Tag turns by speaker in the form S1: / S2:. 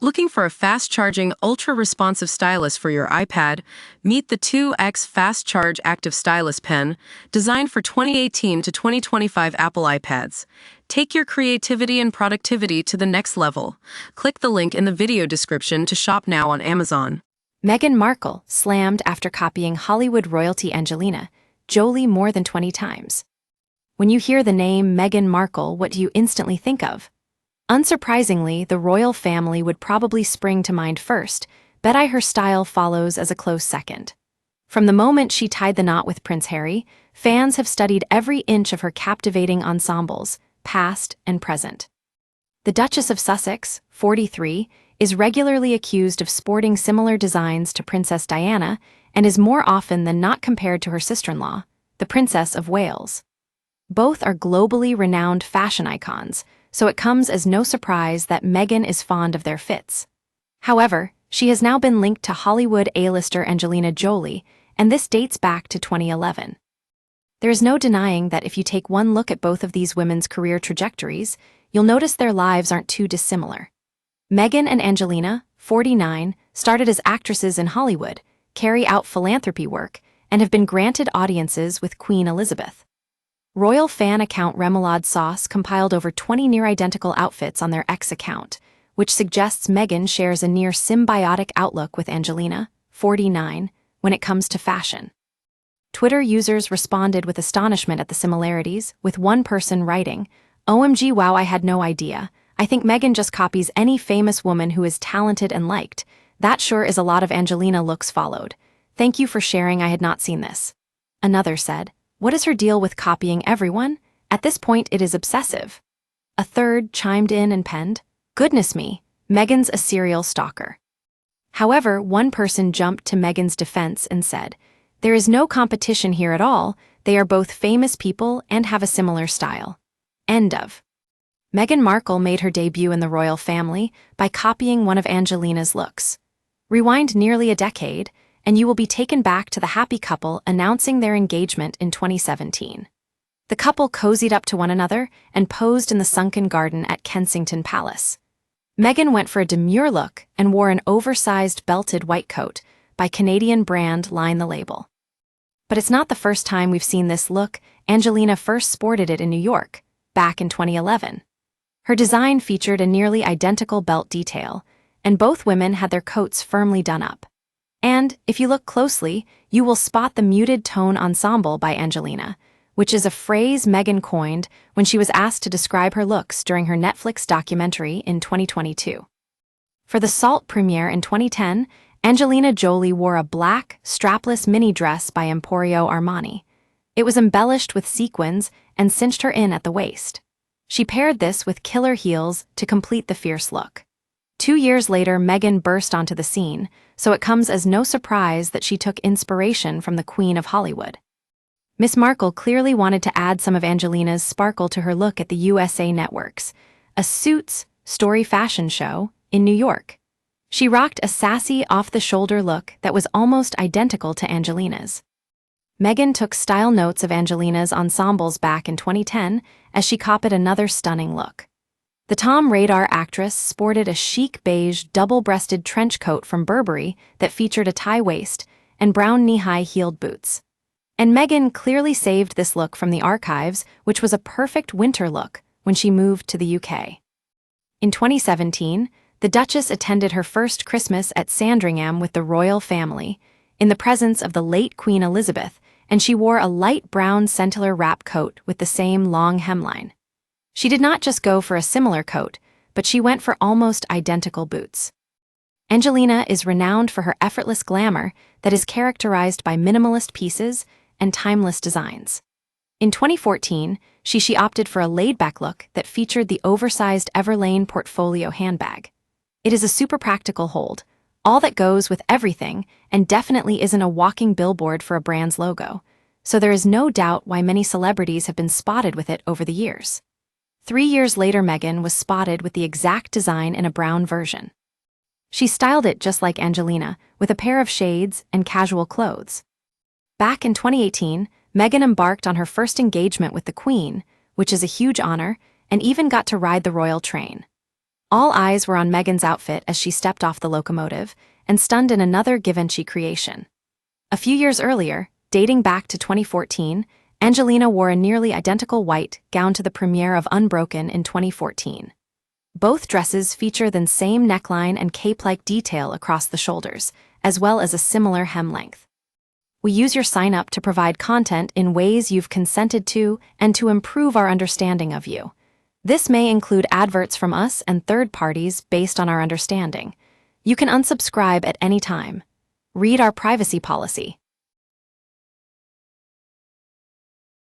S1: Looking for a fast-charging, ultra-responsive stylus for your iPad? Meet the 2X Fast Charge Active Stylus Pen, designed for 2018 to 2025 Apple iPads. Take your creativity and productivity to the next level. Click the link in the video description to shop now on Amazon.
S2: Meghan Markle slammed after copying Hollywood royalty Angelina Jolie more than 20 times. When you hear the name Meghan Markle, what do you instantly think of? Unsurprisingly, the royal family would probably spring to mind first, bet her style follows as a close second. From the moment she tied the knot with Prince Harry, fans have studied every inch of her captivating ensembles, past and present. The Duchess of Sussex, 43, is regularly accused of sporting similar designs to Princess Diana and is more often than not compared to her sister-in-law, the Princess of Wales. Both are globally renowned fashion icons, so it comes as no surprise that Meghan is fond of their fits. However, she has now been linked to Hollywood A-lister Angelina Jolie, and this dates back to 2011. There is no denying that if you take one look at both of these women's career trajectories, you'll notice their lives aren't too dissimilar. Meghan and Angelina, 49, started as actresses in Hollywood, carry out philanthropy work, and have been granted audiences with Queen Elizabeth. Royal fan account Remoulade Sauce compiled over 20 near-identical outfits on their X account, which suggests Meghan shares a near symbiotic outlook with Angelina, 49, when it comes to fashion. Twitter users responded with astonishment at the similarities, with one person writing, "OMG, wow, I had no idea. I think Meghan just copies any famous woman who is talented and liked. That sure is a lot of Angelina looks followed. Thank you for sharing, I had not seen this." Another said, "What is her deal with copying everyone? At this point it is obsessive." A third chimed in and penned, "Goodness me, Meghan's a serial stalker." However, one person jumped to Meghan's defense and said, "There is no competition here at all, they are both famous people and have a similar style." End of. Meghan Markle made her debut in the royal family by copying one of Angelina's looks. Rewind nearly a decade, and you will be taken back to the happy couple announcing their engagement in 2017. The couple cozied up to one another and posed in the sunken garden at Kensington Palace. Meghan went for a demure look and wore an oversized belted white coat by Canadian brand Line the Label. But it's not the first time we've seen this look. Angelina first sported it in New York, back in 2011. Her design featured a nearly identical belt detail, and both women had their coats firmly done up. And, if you look closely, you will spot the muted tone ensemble by Angelina, which is a phrase Meghan coined when she was asked to describe her looks during her Netflix documentary in 2022. For the Salt premiere in 2010, Angelina Jolie wore a black, strapless mini dress by Emporio Armani. It was embellished with sequins and cinched her in at the waist. She paired this with killer heels to complete the fierce look. 2 years later, Meghan burst onto the scene, so it comes as no surprise that she took inspiration from the Queen of Hollywood. Miss Markle clearly wanted to add some of Angelina's sparkle to her look at the USA Network's A Suits Story fashion show in New York. She rocked a sassy, off-the-shoulder look that was almost identical to Angelina's. Meghan took style notes of Angelina's ensembles back in 2010 as she copied another stunning look. The Tom Radar actress sported a chic beige double-breasted trench coat from Burberry that featured a tie waist and brown knee-high heeled boots. And Meghan clearly saved this look from the archives, which was a perfect winter look when she moved to the UK. In 2017, the Duchess attended her first Christmas at Sandringham with the royal family, in the presence of the late Queen Elizabeth, and she wore a light brown centular wrap coat with the same long hemline. She did not just go for a similar coat, but she went for almost identical boots. Angelina is renowned for her effortless glamour that is characterized by minimalist pieces and timeless designs. In 2014, she opted for a laid-back look that featured the oversized Everlane portfolio handbag. It is a super practical hold, all that goes with everything, and definitely isn't a walking billboard for a brand's logo, so there is no doubt why many celebrities have been spotted with it over the years. 3 years later, Meghan was spotted with the exact design in a brown version. She styled it just like Angelina, with a pair of shades and casual clothes. Back in 2018, Meghan embarked on her first engagement with the Queen, which is a huge honor, and even got to ride the royal train. All eyes were on Meghan's outfit as she stepped off the locomotive, and stunned in another Givenchy creation. A few years earlier, dating back to 2014, Angelina wore a nearly identical white gown to the premiere of Unbroken in 2014. Both dresses feature the same neckline and cape-like detail across the shoulders, as well as a similar hem length. We use your sign-up to provide content in ways you've consented to and to improve our understanding of you. This may include adverts from us and third parties based on our understanding. You can unsubscribe at any time. Read our privacy policy.